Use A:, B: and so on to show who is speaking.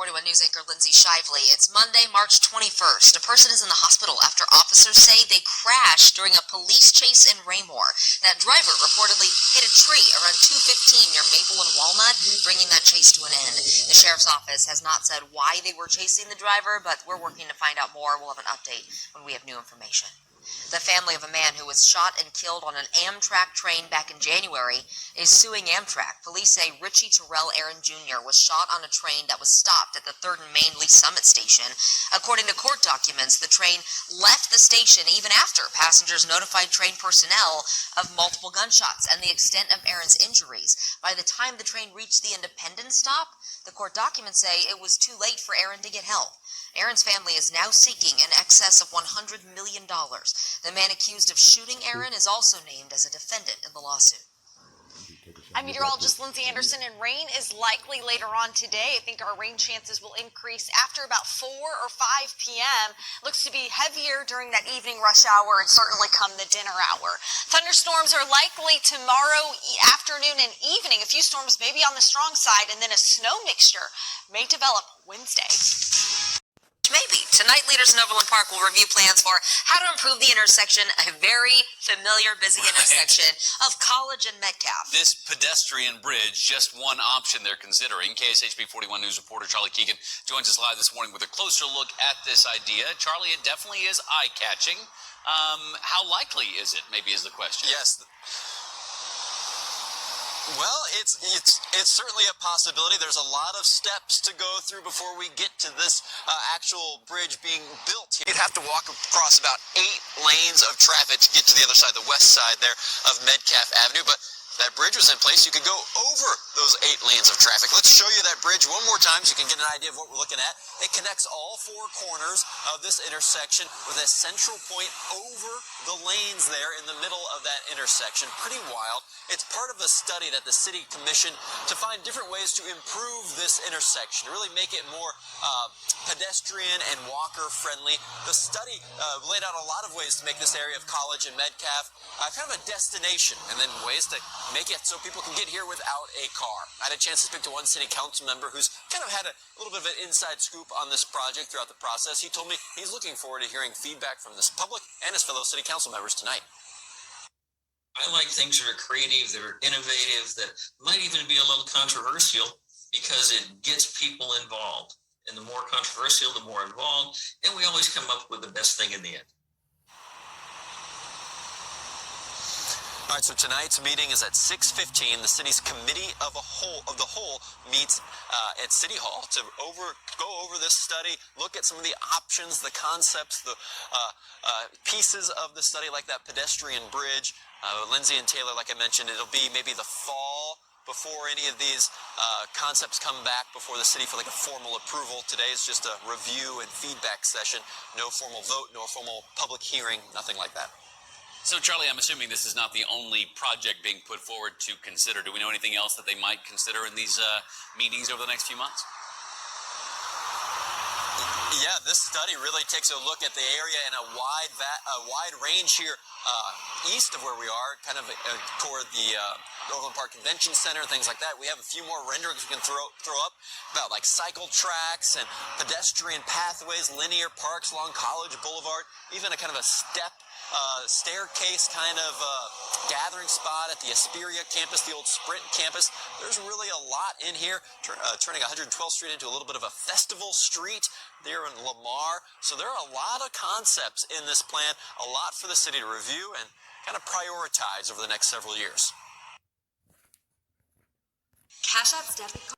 A: 41 News anchor Lindsay Shively. It's Monday, March 21st. A person is in the hospital after officers say they crashed during a police chase in Raymore. That driver reportedly hit a tree around 2:15 near Maple and Walnut, bringing that chase to an end. The sheriff's office has not said why they were chasing the driver, but we're working to find out more. We'll have an update when we have new information. The family of a man who was shot and killed on an Amtrak train back in January is suing Amtrak. Police say Richie Terrell Aaron Jr. was shot on a train that was stopped at the 3rd and Main Lee Summit station. According to court documents, the train left the station even after passengers notified train personnel of multiple gunshots and the extent of Aaron's injuries. By the time the train reached the Independence stop, the court documents say it was too late for Aaron to get help. Aaron's family is now seeking in excess of $100 million. The man accused of shooting Aaron is also named as a defendant in the lawsuit.
B: I'm meteorologist Lindsay Anderson, and rain is likely later on today. I think our rain chances will increase after about 4 or 5 p.m. Looks to be heavier during that evening rush hour and certainly come the dinner hour. Thunderstorms are likely tomorrow afternoon and evening. A few storms maybe on the strong side, and then a snow mixture may develop Wednesday.
A: Maybe. Tonight, leaders in Overland Park will review plans for how to improve the intersection, a very familiar, busy intersection of College and Metcalf.
C: This pedestrian bridge, just one option they're considering. KSHB 41 News reporter Charlie Keegan joins us live this morning with a closer look at this idea. Charlie, it definitely is eye-catching. How likely is it, maybe, is the question?
D: Yes. Well, it's certainly a possibility. There's a lot of steps to go through before we get to this actual bridge being built. You'd have to walk across about 8 lanes of traffic to get to the other side, the west side there of Metcalf Avenue. But that bridge was in place. You could go over those 8 lanes of traffic. Let's show you that bridge one more time so you can get an idea of what we're looking at. It connects all 4 corners of this intersection with a central point over the lanes there in the middle of that intersection. Pretty wild. It's part of a study that the city commissioned to find different ways to improve this intersection, really make it more pedestrian and walker friendly. The study laid out a lot of ways to make this area of College and Metcalf kind of a destination, and then ways to make it so people can get here without a car. I had a chance to speak to one city council member who's kind of had a little bit of an inside scoop on this project throughout the process. He told me he's looking forward to hearing feedback from this public and his fellow city council members tonight.
E: I like things that are creative, that are innovative, that might even be a little controversial because it gets people involved. And the more controversial, the more involved, and we always come up with the best thing in the end.
D: All right, so tonight's meeting is at 6:15. The city's committee of the whole meets at City Hall to go over this study, look at some of the options, the concepts, the pieces of the study, like that pedestrian bridge. Lindsay and Taylor, like I mentioned, it'll be maybe the fall before any of these concepts come back before the city for like a formal approval. Today is just a review and feedback session. No formal vote, no formal public hearing, nothing like that.
C: So, Charlie, I'm assuming this is not the only project being put forward to consider. Do we know anything else that they might consider in these meetings over the next few months?
D: Yeah, this study really takes a look at the area in a wide range here east of where we are, kind of toward the Overland Park Convention Center, things like that. We have a few more renderings we can throw up about like cycle tracks and pedestrian pathways, linear parks along College Boulevard, even a kind of a staircase kind of gathering spot at the Asperia campus, the old Sprint campus. There's really a lot in here, turning 112th Street into a little bit of a festival street there in Lamar. So there are a lot of concepts in this plan, a lot for the city to review and kind of prioritize over the next several years.
A: Cash App's debit card.